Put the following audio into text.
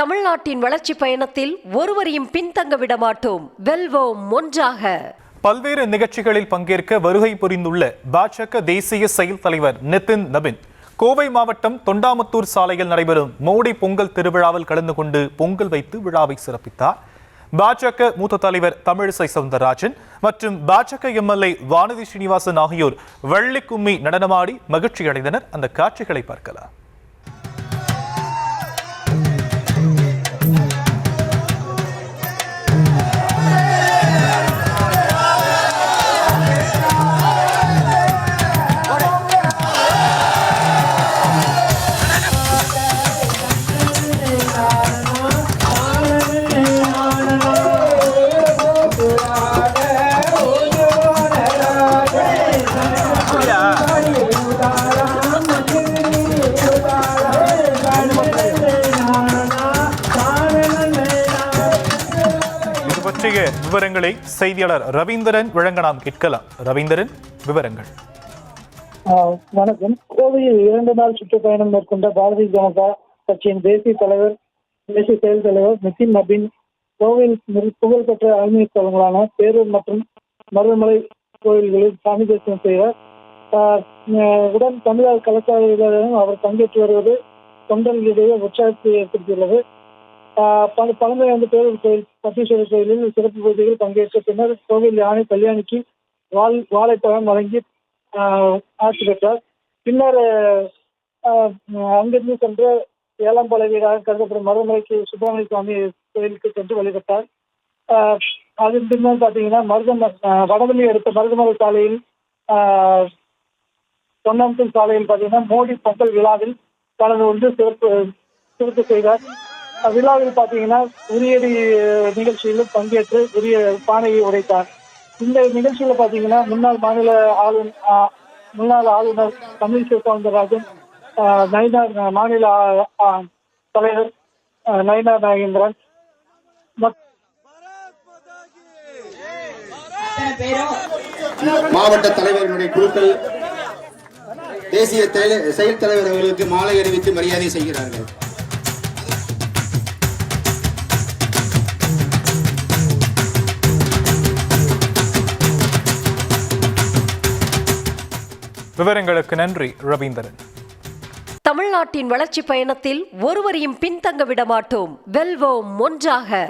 தமிழ்நாட்டின் வளர்ச்சி பயணத்தில் ஒருவரையும் பின்தங்க விடமாட்டோம். வெல்வோம் ஒன்றாக. பல்வேறு நிகழ்ச்சிகளில் பங்கேற்க வருகை புரிந்துள்ள பாஜக தேசிய செயல் தலைவர் நிதின் நபின் கோவை மாவட்டம் தொண்டாமுத்தூர் சாலையில் நடைபெறும் மோடி பொங்கல் திருவிழாவில் கலந்து கொண்டு பொங்கல் வைத்து விழாவை சிறப்பித்தார். பாஜக மூத்த தலைவர் தமிழிசை சவுந்தரராஜன் மற்றும் பாஜக எம்எல்ஏ வானதி ஸ்ரீனிவாசன் ஆகியோர் வள்ளி கும்மி நடனமாடி மகிழ்ச்சி அடைந்தனர். அந்த காட்சிகளை பார்க்கலாம். பற்றிய விவரங்களை செய்தியாளர் ரவீந்திரன் வழங்க நாம் கேட்கலாம். ரவீந்திரன், விவரங்கள். வணக்கம். கோவையில் 2 நாள் சுற்றுப்பயணம் மேற்கொண்ட பாரதிய ஜனதா கட்சியின் தேசிய செயல் தலைவர் நிதின் நபின் கோவையில் புகழ்பெற்ற ஆன்மீக தலங்களான பேரூர் மற்றும் மருதமலை கோயில்களில் சாமி தரிசனம் செய்தார். உடன் தமிழக கலாச்சாரம் அவர் பங்கேற்று வருவது தொண்டர்களிடையே உற்சாகத்தை ஏற்படுத்தியுள்ளது. பழமை பேரூர் கோயில், பட்டீஸ்வரர் கோயிலில் சிறப்பு பூஜைகள் பங்கேற்ற பின்னர் கோவில் யானை கல்யாணிக்கு வாழைப்பழம் வழங்கி ஆட்சி பெற்றார். பின்னர் அங்கிருந்து சென்று 7ஆம் படை வீடாக கருதப்படும் மருதமலைக்கு சுப்பிரமணிய சுவாமி கோயிலுக்கு சென்று வழிபட்டார். அதன் பின்னர் பார்த்தீங்கன்னா வடவள்ளி அடுத்த மருதமலை சாலையில் தொண்டாமுத்தூர் சாலையில் பார்த்தீங்கன்னா மோடி பொங்கல் விழாவில் கலந்து கொண்டு சிறப்பு செய்தார். விழாவில் பார்த்தீங்கன்னா உரியடி நிகழ்ச்சியிலும் பங்கேற்று உரிய பானையை உடைத்தார். இந்த நிகழ்ச்சியில பார்த்தீங்கன்னா முன்னாள் ஆளுநர் தமிழிசை சவுந்தரராஜன், நயினார் மாநில தலைவர் நயினார் நாகேந்திரன், மாவட்ட தலைவர்களுடைய குழுக்கள் தேசிய செயல் தலைவர் அவர்களுக்கு மாலை அணிவித்து மரியாதை செய்கிறார்கள். விவரங்களுக்கு நன்றி ரவீந்திரன். தமிழ்நாட்டின் வளர்ச்சி பயணத்தில் ஒருவரையும் பின்தங்க விடமாட்டோம். வெல்வோம் ஒன்றாக.